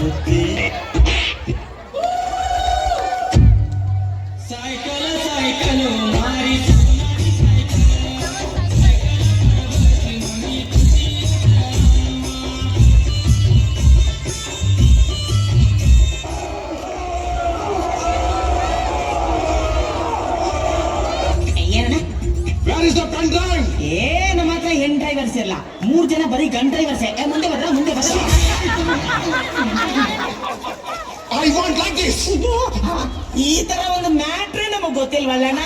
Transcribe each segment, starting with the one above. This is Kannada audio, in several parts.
ಸುತ್ತಿ ಸೈಕಲ್ ಮಾರಿ ನಮ್ಮ ಹತ್ರ ಹೆಣ್ ಡ್ರೈವರ್ಸ್ ಇಲ್ಲ, 3 ಜನ ಬರೀ ಗನ್ ಡ್ರೈವರ್ಸ್. ಮುಂದೆ ಬರ್ರ. I want like this. ಈ ತರ ಒಂದು ಮ್ಯಾಟ್ರೇ ನಮಗ್ ಗೊತ್ತಿಲ್ವಲ್ಲಣ್ಣ.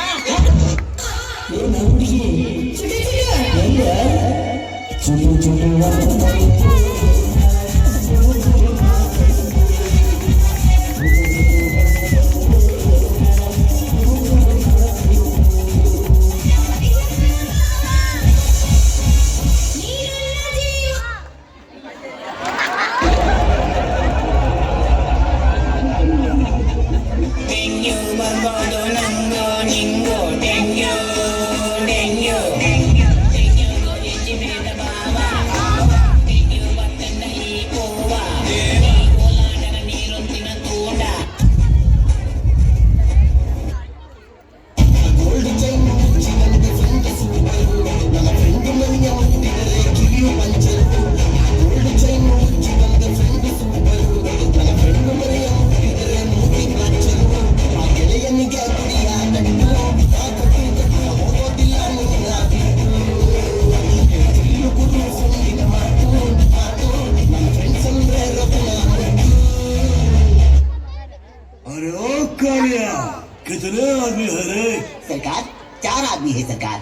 कितने आदमी है रे? सरकार 4 आदमी है सरकार.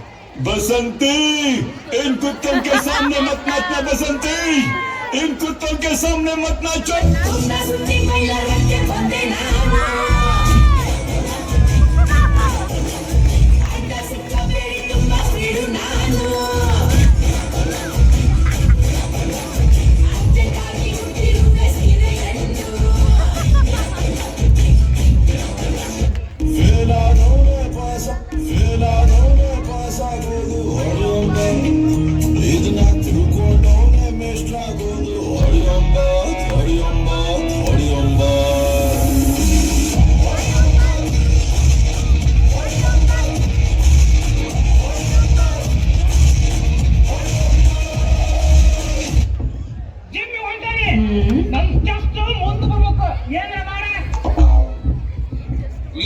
बसंती, इन कुत्तों के सामने मत नाचना बसंती, इन कुत्तों के सामने मत नाचो.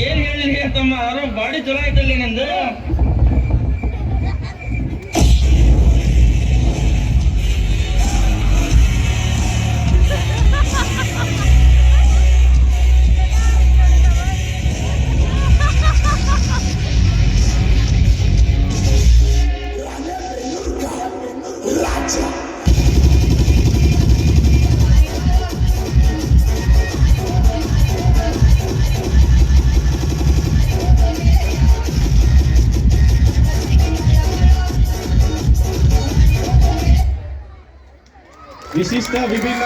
ಏನ್ ಹೇಳಿ ತಮ್ಮ ಬಾಡಿ ಚಲೋ ಆಯ್ತಲ್ಲಿ ನಂದು. ವಿಶಿಷ್ಟ ವಿಭಿನ್ನ